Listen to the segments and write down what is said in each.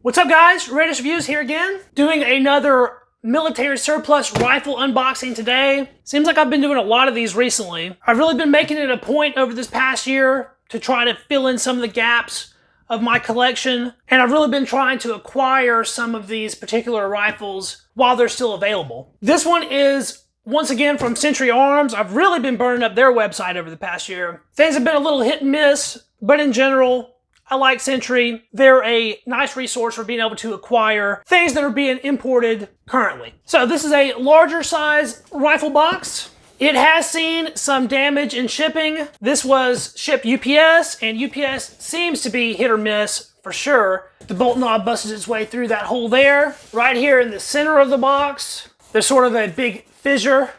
What's up guys, Readiness Reviews here again, doing another military surplus rifle unboxing today. Seems like I've been doing a lot of these recently. I've really been making it a point over this past year to try to fill in some of the gaps of my collection, and I've really been trying to acquire some of these particular rifles while they're still available. This one is once again from Century Arms. I've really been burning up their website over the past year. Things have been a little hit and miss, but in general, I like Century. They're a nice resource for being able to acquire things that are being imported currently. So this is a larger size rifle box. It has seen some damage in shipping. This was shipped UPS, and UPS seems to be hit or miss for sure. The bolt knob busted its way through that hole there. Right here in the center of the box, there's sort of a big fissure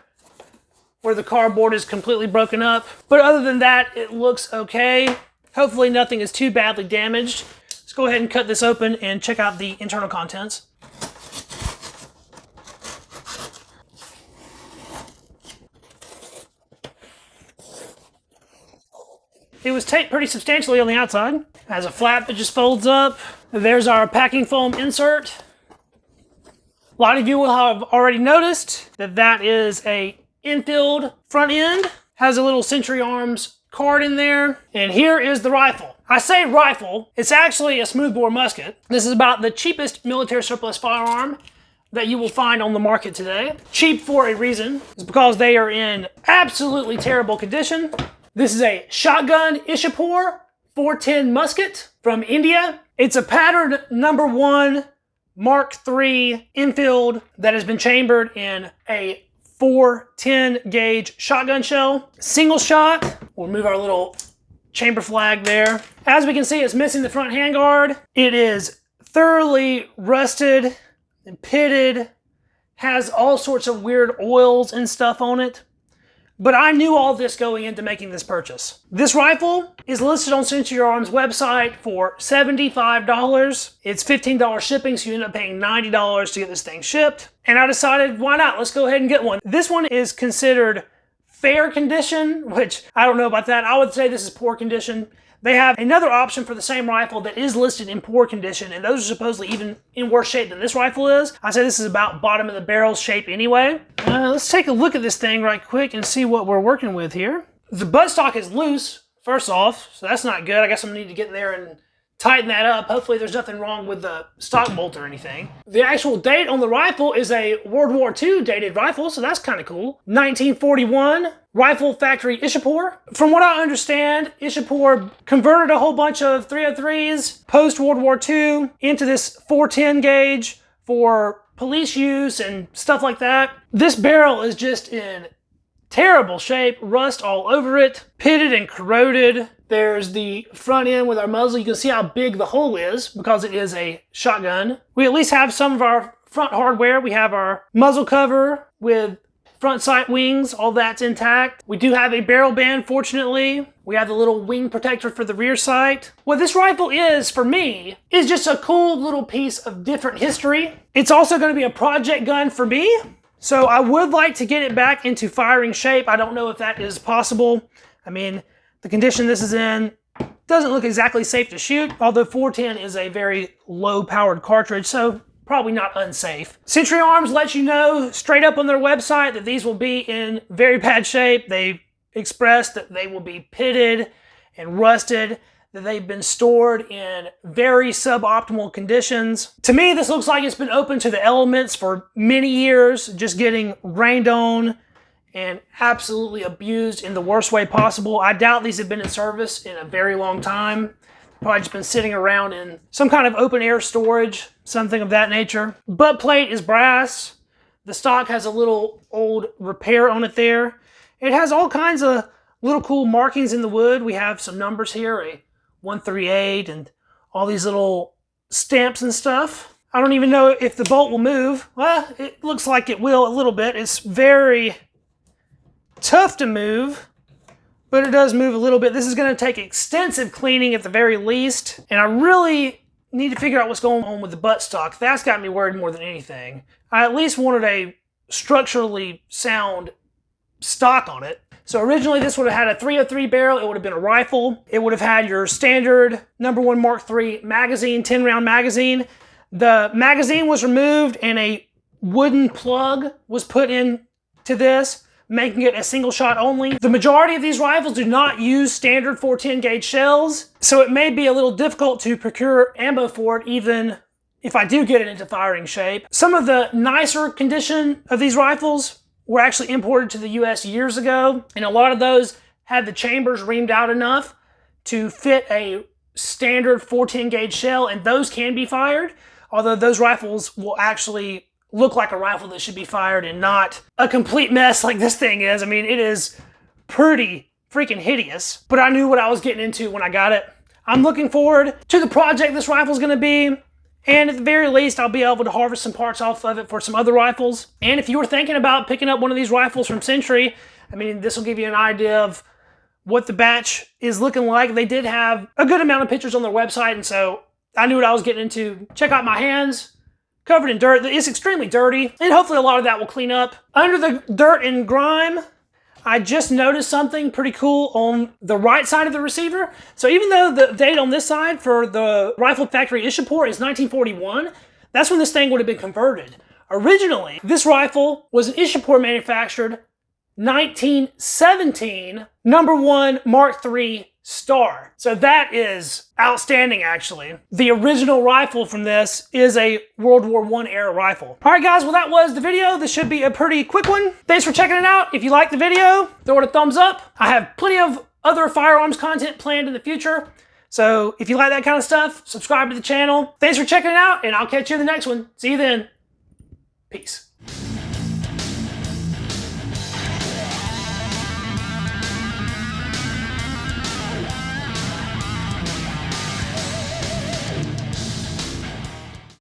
where the cardboard is completely broken up. But other than that, it looks okay. Hopefully nothing is too badly damaged. Let's go ahead and cut this open and check out the internal contents. It was taped pretty substantially on the outside. Has a flap that just folds up. There's our packing foam insert. A lot of you will have already noticed that that is a Lee-Enfield front end. Has a little Century Arms card in there, and here is the rifle. I say rifle, it's actually a smoothbore musket. This is about the cheapest military surplus firearm that you will find on the market today. Cheap for a reason. It's because they are in absolutely terrible condition. This is a shotgun Ishapore 410 musket from India. It's a patterned No.1 Mk.III Lee-Enfield that has been chambered in a 410 gauge shotgun shell. Single shot. We'll move our little chamber flag there. As we can see, it's missing the front handguard. It is thoroughly rusted and pitted, has all sorts of weird oils and stuff on it. But I knew all this going into making this purchase. This rifle is listed on Century Arms website for $75. It's $15 shipping, so you end up paying $90 to get this thing shipped. And I decided, why not? Let's go ahead and get one. This one is considered fair condition, which I don't know about that. I would say this is poor condition. They have another option for the same rifle that is listed in poor condition, and those are supposedly even in worse shape than this rifle is. I say this is about bottom of the barrel shape anyway. Let's take a look at this thing right quick and see what we're working with here. The buttstock is loose, first off, so that's not good. I guess I'm gonna need to get there and tighten that up. Hopefully there's nothing wrong with the stock bolt or anything. The actual date on the rifle is a World War II dated rifle, so that's kind of cool. 1941, Rifle Factory Ishapore. From what I understand, Ishapore converted a whole bunch of 303s post-World War II into this 410 gauge for police use and stuff like that. This barrel is just in terrible shape, rust all over it, pitted and corroded. There's the front end with our muzzle. You can see how big the hole is because it is a shotgun. We at least have some of our front hardware. We have our muzzle cover with front sight wings. All that's intact. We do have a barrel band, fortunately. We have the little wing protector for the rear sight. What this rifle is, for me, is just a cool little piece of different history. It's also going to be a project gun for me. So I would like to get it back into firing shape. I don't know if that is possible. I mean, the condition this is in doesn't look exactly safe to shoot, although 410 is a very low-powered cartridge, so probably not unsafe. Century Arms lets you know straight up on their website that these will be in very bad shape. They express that they will be pitted and rusted, that they've been stored in very suboptimal conditions. To me, this looks like it's been open to the elements for many years, just getting rained on and absolutely abused in the worst way possible. I doubt these have been in service in a very long time. Probably just been sitting around in some kind of open air storage, something of that nature. Butt plate is brass. The stock has a little old repair on it there. It has all kinds of little cool markings in the wood. We have some numbers here, a 138 and all these little stamps and stuff. I don't even know if the bolt will move. Well, it looks like it will a little bit. It's very tough to move, but it does move a little bit. This is going to take extensive cleaning at the very least, and I really need to figure out what's going on with the buttstock. That's got me worried more than anything. I at least wanted a structurally sound stock on it. So originally this would have had a 303 barrel, it would have been a rifle. It would have had your standard No.1 Mk.III magazine, 10 round magazine. The magazine was removed and a wooden plug was put in to this, making it a single shot only. The majority of these rifles do not use standard 410 gauge shells, so it may be a little difficult to procure ammo for it even if I do get it into firing shape. Some of the nicer condition of these rifles were actually imported to the US years ago, and a lot of those had the chambers reamed out enough to fit a standard 410 gauge shell, and those can be fired, although those rifles will actually look like a rifle that should be fired and not a complete mess like this thing is. I mean, it is pretty freaking hideous, but I knew what I was getting into when I got it. I'm looking forward to the project this rifle is going to be, and at the very least, I'll be able to harvest some parts off of it for some other rifles. And if you were thinking about picking up one of these rifles from Century, I mean, this will give you an idea of what the batch is looking like. They did have a good amount of pictures on their website, and so I knew what I was getting into. Check out my hands, covered in dirt. It's extremely dirty, and hopefully a lot of that will clean up. Under the dirt and grime, I just noticed something pretty cool on the right side of the receiver. So even though the date on this side for the Rifle Factory Ishapore is 1941, that's when this thing would have been converted. Originally, this rifle was an Ishapore manufactured 1917 No.1 Mk.III star. So that is outstanding, actually. The original rifle from this is a World War I era rifle. All right, guys, well, that was the video. This should be a pretty quick one. Thanks for checking it out. If you liked the video, throw it a thumbs up. I have plenty of other firearms content planned in the future. So if you like that kind of stuff, subscribe to the channel. Thanks for checking it out, and I'll catch you in the next one. See you then. Peace.